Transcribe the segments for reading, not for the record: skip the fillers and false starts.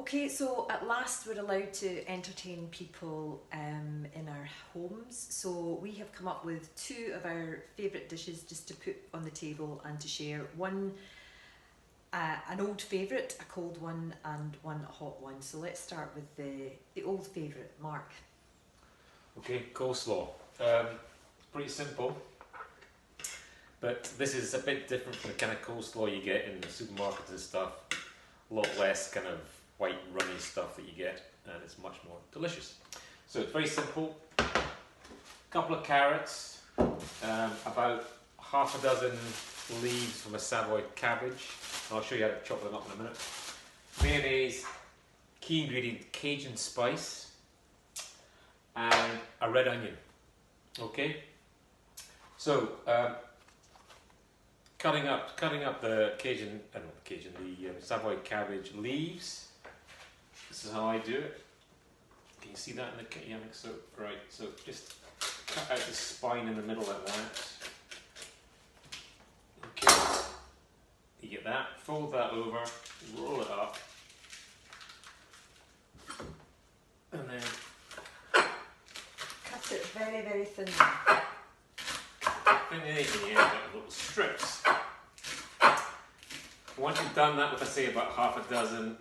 Okay, so at last we're allowed to entertain people in our homes. So we have come up with two of our favourite dishes just to put on the table and to share. One, an old favourite, a cold one, and one a hot one. So let's start with the old favourite, Mark. Okay, coleslaw. It's pretty simple, but this is a bit different from the kind of coleslaw you get in the supermarkets and stuff. A lot less kind of white runny stuff that you get, and it's much more delicious. So it's very simple. A couple of carrots, about half a dozen leaves from a Savoy cabbage. I'll show you how to chop them up in a minute. Mayonnaise, key ingredient Cajun spice, and a red onion. Okay. So cutting up the the Savoy cabbage leaves. This is how I do it. Can you see that in the kit? Yeah, I think so. Right, so just cut out the spine in the middle like that. Okay, you get that, fold that over, roll it up, and then Cut it very, very thinly. and then you end up with little strips. Once you've done that with, I say, about half a dozen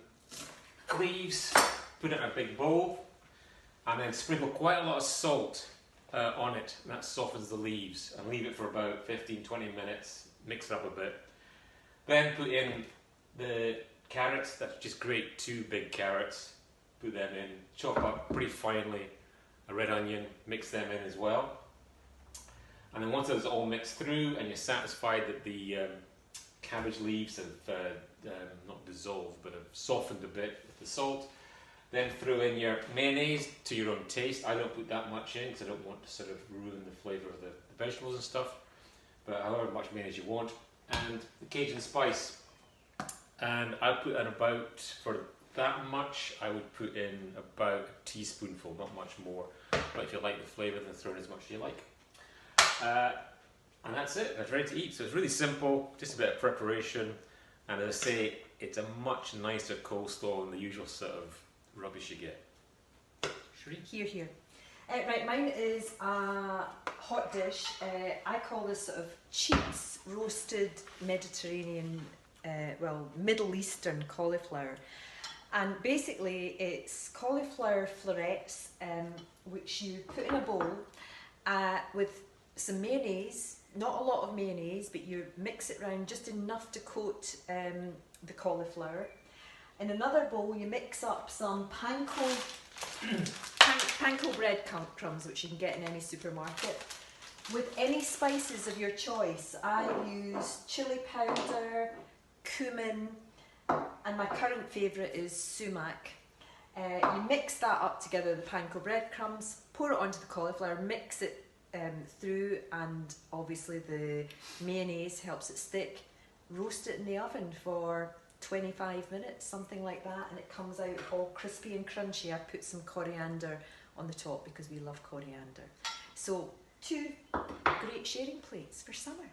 leaves, put it in a big bowl, and then sprinkle quite a lot of salt on it, and that softens the leaves, and leave it for about 15-20 minutes, mix it up a bit. Then put in the carrots. That's just great, 2 big carrots, put them in, chop up pretty finely a red onion, mix them in as well. And then once it's all mixed through and you're satisfied that the cabbage leaves have not dissolved but have softened a bit with the salt, then throw in your mayonnaise to your own taste. I don't put that much in because I don't want to sort of ruin the flavour of the vegetables and stuff, but however much mayonnaise you want, and the Cajun spice. And I put in about, for that much, I would put in about a teaspoonful, not much more, but if you like the flavour then throw in as much as you like. And that's it, it's ready to eat. So it's really simple, just a bit of preparation, and as I say, it's a much nicer coleslaw than the usual sort of rubbish you get. Shereen? Here, here. Right, mine is a hot dish. I call this sort of cheats roasted Mediterranean, Middle Eastern cauliflower. And basically it's cauliflower florets, which you put in a bowl with some mayonnaise, not a lot of mayonnaise, but you mix it around just enough to coat the cauliflower. In another bowl you mix up some panko bread crumbs, which you can get in any supermarket, with any spices of your choice. I use chili powder, cumin, and my current favourite is sumac. You mix that up together with the panko breadcrumbs, pour it onto the cauliflower, mix it through, and obviously the mayonnaise helps it stick. Roast it in the oven for 25 minutes, something like that, and it comes out all crispy and crunchy. I put some coriander on the top because we love coriander. So 2 great sharing plates for summer.